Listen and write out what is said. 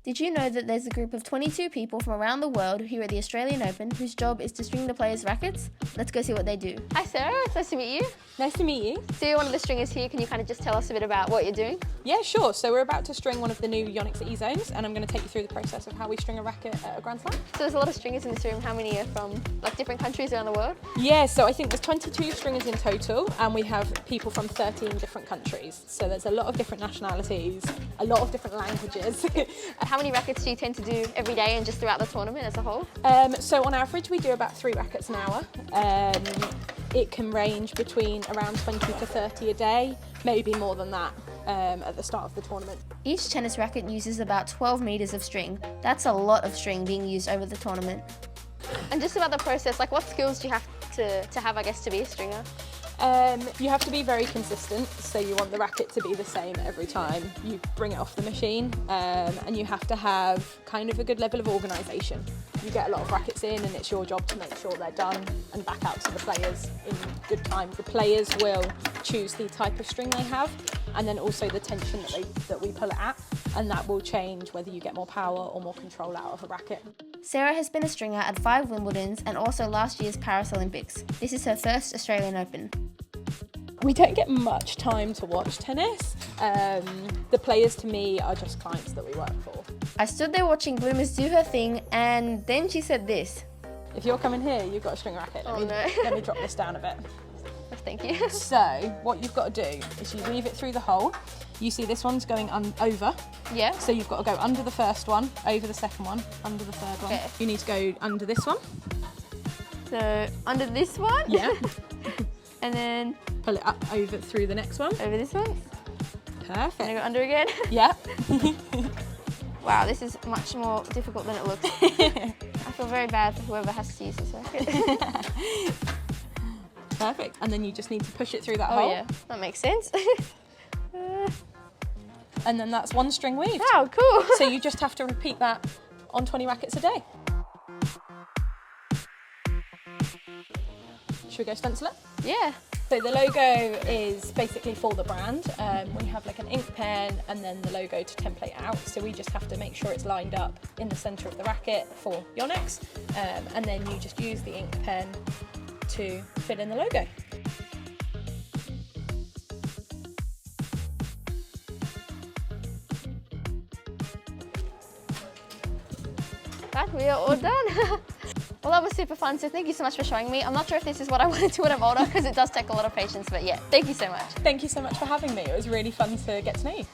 Did you know that there's a group of 22 people from around the world here at the Australian Open whose job is to string the players' rackets? Let's go see what they do. Hi Sarah, it's nice to meet you. Nice to meet you. So you're one of the stringers here, can you kind of just tell us a bit about what you're doing? Yeah, sure. So we're about to string one of the new Yonex E-zones, and I'm going to take you through the process of how we string a racket at a Grand Slam. So there's a lot of stringers in this room. How many are from like different countries around the world? Yeah, so I think there's 22 stringers in total, and we have people from 13 different countries. So there's a lot of different nationalities, a lot of different languages. How many rackets do you tend to do every day and just throughout the tournament as a whole? So on average we do about 3 rackets an hour. It can range between around 20 to 30 a day, maybe more than that at the start of the tournament. Each tennis racket uses about 12 meters of string. That's a lot of string being used over the tournament. And just about the process, like what skills do you have to have, I guess, to be a stringer? You have to be very consistent, so you want the racket to be the same every time you bring it off the machine, and you have to have kind of a good level of organisation. You get a lot of rackets in and it's your job to make sure they're done and back out to the players in good time. The players will choose the type of string they have and then also the tension that we pull it at, and that will change whether you get more power or more control out of a racket. Sarah has been a stringer at 5 Wimbledons and also last year's Paris Olympics. This is her first Australian Open. We don't get much time to watch tennis. The players to me are just clients that we work for. I stood there watching Bloomers do her thing and then she said this. If you're coming here, you've got to string a racket. Let me drop this down a bit. Thank you. So what you've got to do is you weave it through the hole. You see this one's going over. Yeah. So you've got to go under the first one, over the second one, under the third one. Okay. You need to go under this one. So under this one? Yeah. And then pull it up over through the next one. Over this one? Perfect. And I go under again? Yeah. Wow, this is much more difficult than it looks. I feel very bad for whoever has to use this racket. Perfect. And then you just need to push it through that hole. Oh yeah, that makes sense. And then that's one string weaved. Wow, cool. So you just have to repeat that on 20 rackets a day. Should we go stencil it? Yeah. So the logo is basically for the brand. We have like an ink pen and then the logo to template out. So we just have to make sure it's lined up in the centre of the racket for Yonex. And then you just use the ink pen to fill in the logo. That we are all done. Well, that was super fun, so thank you so much for showing me. I'm not sure if this is what I want to do when I'm older because it does take a lot of patience, but yeah, thank you so much. Thank you so much for having me. It was really fun to get to know you.